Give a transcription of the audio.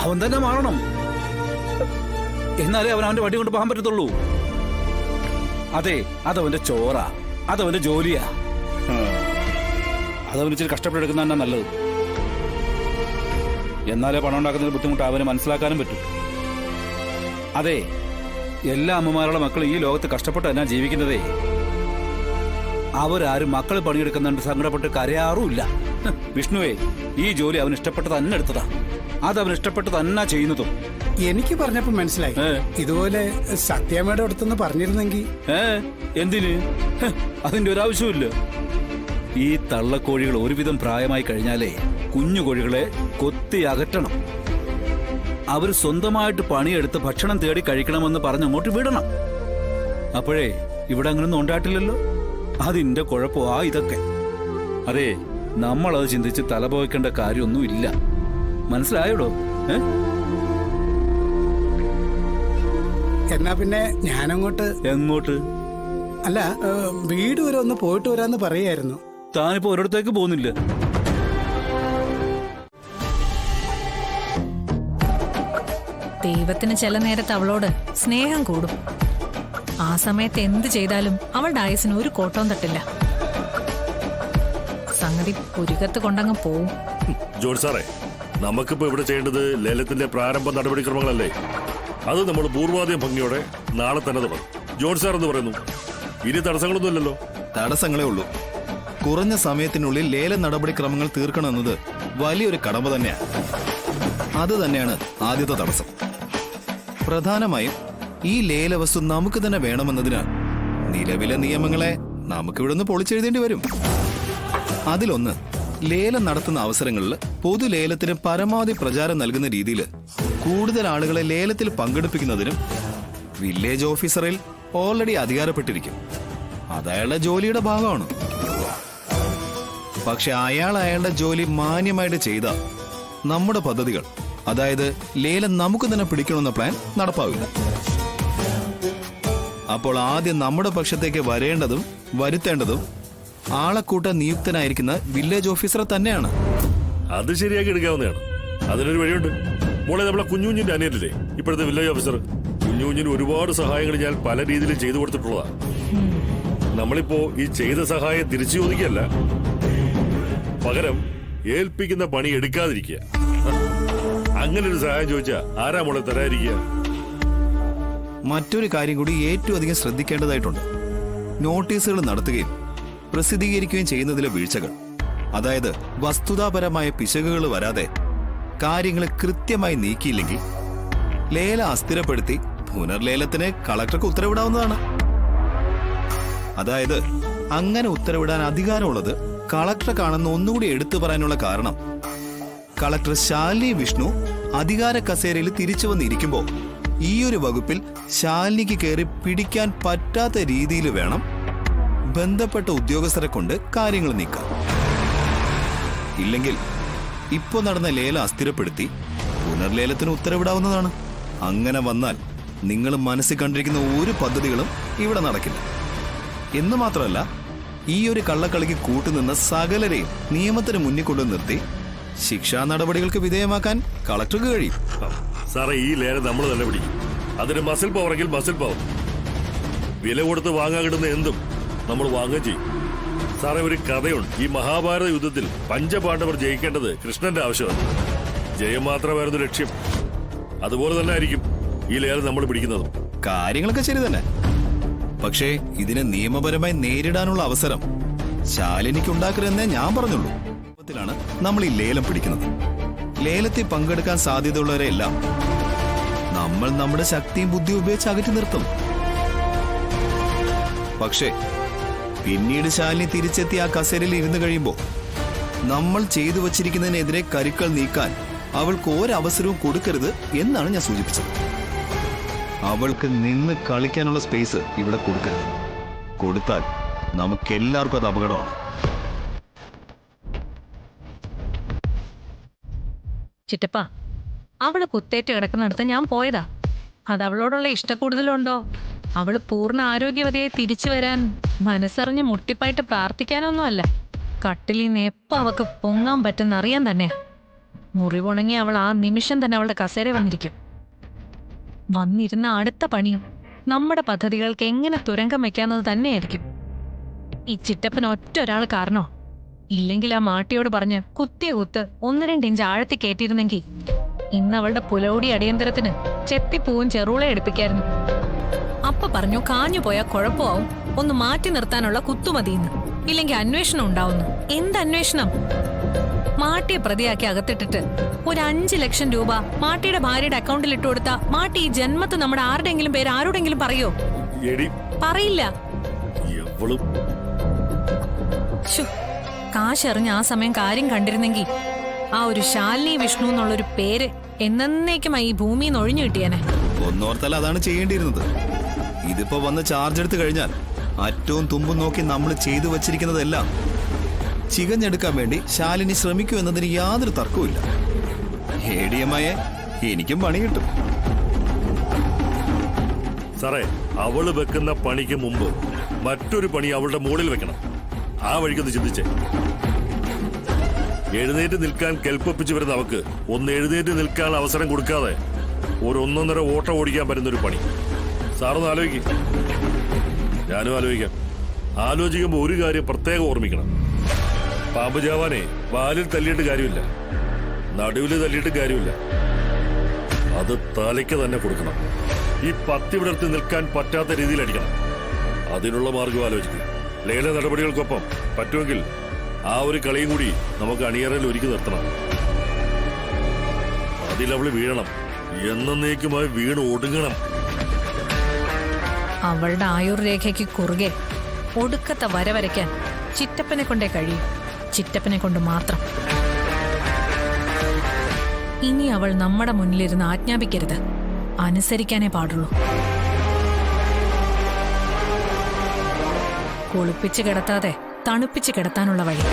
അവൻ തന്നെ മാറണം. എന്നാലേ അവൻ അവന്റെ വടി കൊണ്ട് പോകാൻ പറ്റത്തുള്ളൂ. അതെ, അതവന്റെ ചോറാ, അതവന്റെ ജോലിയാ. അതവന് ഇച്ചിരി കഷ്ടപ്പെട്ടെടുക്കുന്ന തന്നെ നല്ലത്. എന്നാലേ പണം ഉണ്ടാക്കുന്നതിന് ബുദ്ധിമുട്ട് അവന് മനസ്സിലാക്കാനും പറ്റും. അതെ, എല്ലാ അമ്മമാരുടെ മക്കൾ ഈ ലോകത്ത് കഷ്ടപ്പെട്ട് തന്നെ ജീവിക്കുന്നതേ. അവരാരും മക്കൾ പണിയെടുക്കുന്നുണ്ട് സങ്കടപ്പെട്ട് കരയാറുമില്ല. വിഷ്ണുവേ, ഈ ജോലി അവൻ ഇഷ്ടപ്പെട്ട് തന്നെ എടുത്തതാ. അതവൻ ഇഷ്ടപ്പെട്ട് തന്നെ ചെയ്യുന്നതും. എനിക്ക് പറഞ്ഞപ്പോ മനസ്സിലായി. ഇതുപോലെ സത്യാമ്മയുടെ അടുത്തൊന്ന് പറഞ്ഞിരുന്നെങ്കിൽ. എന്തിന്? അതിന്റെ ഒരാവശ്യമില്ല. ഈ തള്ളക്കോഴികൾ ഒരുവിധം പ്രായമായി കഴിഞ്ഞാലേ കുഞ്ഞു കോഴികളെ കൊത്തി അകറ്റണം. അവർ സ്വന്തമായിട്ട് പണിയെടുത്ത് ഭക്ഷണം തേടി കഴിക്കണമെന്ന് പറഞ്ഞങ്ങോട്ട് വിടണം. അപ്പോഴേ ഇവിടെ അങ്ങനൊന്നും ഉണ്ടായിട്ടില്ലല്ലോ. അതിന്റെ കുഴപ്പമാ ഇതൊക്കെ. അതെ, നമ്മളത് ചിന്തിച്ച് തലപോയിക്കേണ്ട കാര്യമൊന്നും ഇല്ല. മനസ്സിലായോടോ? എന്നാ പിന്നെ ഞാനങ്ങോട്ട്. എങ്ങോട്ട്? അല്ല, വീട് വരെ ഒന്ന് പോയിട്ട് വരാന്ന് പറയായിരുന്നു. താനിപ്പോ ഒരിടത്തേക്ക് പോകുന്നില്ല. ദൈവത്തിന് ചില നേരത്ത് അവളോട് സ്നേഹം കൂടും. ആ സമയത്ത് എന്ത് ചെയ്താലും അവളുടെ ആയുസിന് ഒരു കോട്ടവും തട്ടില്ല. സംഗതി പുരികത്ത് കൊണ്ടങ്ങ് പോവും. ജോർജ് സാറേ, നമുക്കിപ്പോ ഇവിടെ ചെയ്യേണ്ടത് ലേലത്തിന്റെ പ്രാരംഭ നടപടിക്രമങ്ങളല്ലേ? അത് നമ്മൾ പൂർവാധികം ഭംഗിയോടെ നാളെ തന്നെ തുടങ്ങും. ജോർജ് സാർ എന്ന് പറയുന്നു, ഇനി തടസ്സങ്ങളൊന്നുമില്ലല്ലോ? തടസ്സങ്ങളേ ഉള്ളൂ. കുറഞ്ഞ സമയത്തിനുള്ളിൽ ലേല നടപടിക്രമങ്ങൾ തീർക്കണമെന്നത് വലിയൊരു കടമ തന്നെയാണ്. അത് തന്നെയാണ് ആദ്യത്തെ തടസ്സം. പ്രധാനമായും ഈ ലേലവസ്തു നമുക്ക് തന്നെ വേണമെന്നതിന് നിലവിലെ നിയമങ്ങളെ നമുക്കിവിടുന്ന് പൊളിച്ചെഴുതേണ്ടി വരും. അതിലൊന്ന്, ലേലം നടത്തുന്ന അവസരങ്ങളിൽ പൊതുലേലത്തിന് പരമാവധി പ്രചാരം നൽകുന്ന രീതിയിൽ കൂടുതൽ ആളുകളെ ലേലത്തിൽ പങ്കെടുപ്പിക്കുന്നതിനും വില്ലേജ് ഓഫീസറിൽ ഓൾറെഡി അധികാരപ്പെട്ടിരിക്കും. അതയാളുടെ ജോലിയുടെ ഭാഗമാണ്. പക്ഷെ അയാളുടെ ജോലി മാന്യമായിട്ട് ചെയ്ത നമ്മുടെ പദ്ധതികൾ, അതായത് ലേലം നമുക്ക് തന്നെ പിടിക്കണമെന്ന പ്ലാൻ നടപ്പാവില്ല. അപ്പോൾ ആദ്യം നമ്മുടെ പക്ഷത്തേക്ക് വരേണ്ടതും വരുത്തേണ്ടതും ആളെക്കൂട്ട നിയുക്തനായിരിക്കുന്ന വില്ലേജ് ഓഫീസറെ തന്നെയാണ്. അത് ശരിയാക്കി എടുക്കാവുന്നതാണ്. അതിനൊരു വഴിയുണ്ട്. മോളെ, നമ്മളെ കുഞ്ഞുഞ്ഞിന്റെ അനിയല്ലേ ഇപ്പോഴത്തെ വില്ലേജ് ഓഫീസർ? കുഞ്ഞുഞ്ഞിന് ഒരുപാട് സഹായങ്ങൾ ഞാൻ പല രീതിയിൽ ചെയ്തു കൊടുത്തിട്ടുള്ളതാ. നമ്മളിപ്പോ ഈ ചെയ്ത സഹായം തിരിച്ചു ചോദിക്കല്ല, പകരം ഏൽപ്പിക്കുന്ന പണി എടുക്കാതിരിക്കുക. അങ്ങനെ ഒരു സഹായം ചോദിച്ചാ ആരാ മോളെ തരാതിരിക്കുക? മറ്റൊരു കാര്യം കൂടി ഏറ്റവും അധികം ശ്രദ്ധിക്കേണ്ടതായിട്ടുണ്ട്. നോട്ടീസുകൾ നടത്തുകയും പ്രസിദ്ധീകരിക്കുകയും ചെയ്യുന്നതിലെ വീഴ്ചകൾ, അതായത് വസ്തുതാപരമായ പിശകുകൾ വരാതെ കാര്യങ്ങൾ കൃത്യമായി നീക്കിയില്ലെങ്കിൽ ലേലം അസ്ഥിരപ്പെടുത്തി പുനർലേലത്തിന് കളക്ടർക്ക് ഉത്തരവിടാവുന്നതാണ്. അതായത് അങ്ങനെ ഉത്തരവിടാൻ അധികാരമുള്ളത് കളക്ടർക്കാണെന്ന് ഒന്നുകൂടി എടുത്തു പറയാനുള്ള കാരണം, കളക്ടർ ശാലിനി വിഷ്ണു അധികാര കസേരയിൽ തിരിച്ചു വന്നിരിക്കുമ്പോൾ ഈ ഒരു വകുപ്പിൽ ശാലിനിക്ക് കയറി പിടിക്കാൻ പറ്റാത്ത രീതിയിൽ വേണം ബന്ധപ്പെട്ട ഉദ്യോഗസ്ഥരെ കൊണ്ട് കാര്യങ്ങൾ നീക്കാം. ഇല്ലെങ്കിൽ ഇപ്പോ നടന്ന ലേലം അസ്ഥിരപ്പെടുത്തി പുനർലേലത്തിന് ഉത്തരവിടാവുന്നതാണ്. അങ്ങനെ വന്നാൽ നിങ്ങൾ മനസ്സിൽ കണ്ടിരിക്കുന്ന ഒരു പദ്ധതികളും ഇവിടെ നടക്കില്ല. എന്ന് മാത്രമല്ല, ഈ ഒരു കള്ളക്കളിക്ക് കൂട്ടുനിന്ന സകലരെയും നിയമത്തിന് മുന്നിൽ കൊണ്ടു നിർത്തി ശിക്ഷാ നടപടികൾക്ക് വിധേയമാക്കാൻ കളക്ടർക്ക് കഴിയും. സാറേ, ഈ ലേലം നമ്മൾ തന്നെ പിടിക്കും. അതിന് മസിൽ പവറെങ്കിൽ മസിൽ പവർ. വില കൊടുത്ത് വാങ്ങാൻ കിട്ടുന്ന എന്തും നമ്മൾ വാങ്ങുകയും ചെയ്യും. സാറേ, ഒരു കഥയുണ്ട്. ഈ മഹാഭാരത യുദ്ധത്തിൽ പഞ്ചപാണ്ഡവർ ജയിക്കേണ്ടത് കൃഷ്ണന്റെ ആവശ്യമാണ്. ജയം മാത്രമായിരുന്നു ലക്ഷ്യം. അതുപോലെ തന്നെ ആയിരിക്കും ഈ ലേലം നമ്മൾ പിടിക്കുന്നതും. കാര്യങ്ങളൊക്കെ ശരി തന്നെ. പക്ഷേ ഇതിനെ നിയമപരമായി നേരിടാനുള്ള അവസരം ശാലിനിക്ക് ഉണ്ടാക്കരുതെന്നേ ഞാൻ പറഞ്ഞുള്ളൂ. ാണ് നമ്മൾ ഈ ലേലം പിടിക്കുന്നത്. ലേലത്തിൽ പങ്കെടുക്കാൻ സാധ്യതയുള്ളവരെല്ലാം നമ്മൾ നമ്മുടെ ശക്തിയും ബുദ്ധിയും ഉപയോഗിച്ച് അകറ്റി നിർത്തും. പക്ഷേ പിന്നീട് ശാലിനി തിരിച്ചെത്തി ആ കസേരയിൽ ഇരുന്ന് കഴിയുമ്പോൾ നമ്മൾ ചെയ്തു വച്ചിരിക്കുന്നതിനെതിരെ കരുക്കൾ നീക്കാൻ അവൾക്ക് ഒരവസരവും കൊടുക്കരുത് എന്നാണ് ഞാൻ സൂചിപ്പിച്ചത്. അവൾക്ക് നിന്ന് കളിക്കാനുള്ള സ്പേസ് ഇവിടെ കൊടുക്കരുത്. കൊടുത്താൽ നമുക്കെല്ലാവർക്കും അത് അപകടമാണ്. ചിറ്റപ്പ, അവള് കുത്തേറ്റ് കിടക്കുന്നിടത്ത് ഞാൻ പോയതാ. അത് അവളോടുള്ള ഇഷ്ടക്കൂടുതലുണ്ടോ, അവള് പൂർണ്ണ ആരോഗ്യവതിയായി തിരിച്ചു വരാൻ മനസ്സറിഞ്ഞ് മുട്ടിപ്പായിട്ട് പ്രാർത്ഥിക്കാനൊന്നും അല്ല. കട്ടിലിൽ നിന്ന് എപ്പോ അവക്ക് പൊങ്ങാൻ പറ്റുന്ന അറിയാൻ തന്നെ. മുറിവുണങ്ങി അവൾ ആ നിമിഷം തന്നെ അവളുടെ കസേര വന്നിരിക്കും. വന്നിരുന്ന അടുത്ത പണിയും നമ്മുടെ പദ്ധതികൾക്ക് എങ്ങനെ തുരങ്കം വെക്കാന്നത് തന്നെയായിരിക്കും. ഈ ചിറ്റപ്പൻ ഒറ്റ ഒരാൾ കാരണോ? ഇല്ലെങ്കിൽ ആ മാട്ടിയോട് പറഞ്ഞ് കുത്തിയ കുത്ത് 1-2 ഇഞ്ച് ആഴത്തി കയറ്റിയിരുന്നെങ്കിൽ ഇന്ന് അവളുടെ പുലോടി അടിയന്തരത്തിന് ചെത്തിപ്പൂവും ചെറുളെ എടുപ്പിക്കായിരുന്നു. അപ്പ പറഞ്ഞു കാഞ്ഞു പോയാൽ കുഴപ്പമാവും, ഒന്ന് മാറ്റി നിർത്താനുള്ള കുത്തുമതിയെന്ന്. ഇല്ലെങ്കിൽ അന്വേഷണം ഉണ്ടാവുന്നു. എന്ത് അന്വേഷണം? മാട്ടിയെ പ്രതിയാക്കി അകത്തിട്ടിട്ട് ഒരു 5 ലക്ഷം രൂപ മാട്ടിയുടെ ഭാര്യയുടെ അക്കൗണ്ടിൽ ഇട്ട് കൊടുത്താ മാട്ടി ഈ ജന്മത്ത് നമ്മുടെ ആരുടെങ്കിലും പേര് ആരോടെങ്കിലും പറയോ? പറയില്ല. ശ്ശോ, കാശെറിഞ്ഞ് ആ സമയം കാര്യം കണ്ടിരുന്നെങ്കിൽ ആ ഒരു ശാലിനി വിഷ്ണു എന്നുള്ളൊരു പേര് എന്നേക്കുമായി ഈ ഭൂമിയിൽ നിന്ന് ഒഴിഞ്ഞു കിട്ടിയേനെ. ഒന്നോർത്താൽ അതാണ് ചെയ്യേണ്ടിയിരുന്നത്. ഇതിപ്പോ വന്ന് ചാർജ് എടുത്തു കഴിഞ്ഞാൽ അറ്റവും തുമ്പും നോക്കി നമ്മൾ ചെയ്തു വച്ചിരിക്കുന്നതെല്ലാം ചികഞ്ഞെടുക്കാൻ വേണ്ടി ശാലിനി ശ്രമിക്കൂ എന്നതിന് യാതൊരു തർക്കവുമില്ല. ഹേഡിയമ്മയെ എനിക്കും പണി കിട്ടും. സാറേ, അവള് വെക്കുന്ന പണിക്ക് മുമ്പ് മറ്റൊരു പണി അവളുടെ മുകളിൽ വെക്കണം. ആ വഴിക്കൊന്ന് ചിന്തിച്ചേ. എഴുന്നേറ്റ് നിൽക്കാൻ കെൽപ്പൊപ്പിച്ചു വരുന്ന അവക്ക് ഒന്ന് എഴുന്നേറ്റ് നിൽക്കാൻ അവസരം കൊടുക്കാതെ ഒരു 1.5 ഓട്ടം ഓടിക്കാൻ പറ്റുന്നൊരു പണി. സാറൊന്ന് ആലോചിക്കും. ഞാനും ആലോചിക്കാം. ആലോചിക്കുമ്പോൾ ഒരു കാര്യം പ്രത്യേകം ഓർമ്മിക്കണം. പാമ്പ് ജാവാനെ വാലിൽ തല്ലിയിട്ട് കാര്യമില്ല, നടുവിൽ തല്ലിയിട്ട് കാര്യമില്ല. അത് തലയ്ക്ക് തന്നെ കൊടുക്കണം. ഈ പത്തി വിടർത്തി നിൽക്കാൻ പറ്റാത്ത രീതിയിൽ അടിക്കണം. അതിനുള്ള മാർഗം ആലോചിക്കുക. ലേല നടപടികൾക്കൊപ്പം പറ്റുമെങ്കിൽ ആ ഒരു കളിയും കൂടി നമുക്ക് അണിയറയിൽ ഒരുക്കി നിർത്തണം. അതിലവള് വീഴണം, എന്നേക്കുമായി വീണ് ഒടുങ്ങണം. അവളുടെ ആയുർരേഖയ്ക്ക് കുറുകെ ഒടുക്കത്തെ വര വരയ്ക്കാൻ ചിറ്റപ്പനെ കൊണ്ടേ കഴിയും. ചിറ്റപ്പനെ കൊണ്ട് മാത്രം. ഇനി അവൾ നമ്മുടെ മുന്നിലിരുന്ന് ആജ്ഞാപിക്കരുത്, അനുസരിക്കാനേ പാടുള്ളൂ. കുളിപ്പിച്ച് കിടത്താതെ തണുപ്പിച്ച് കിടത്താനുള്ള വഴി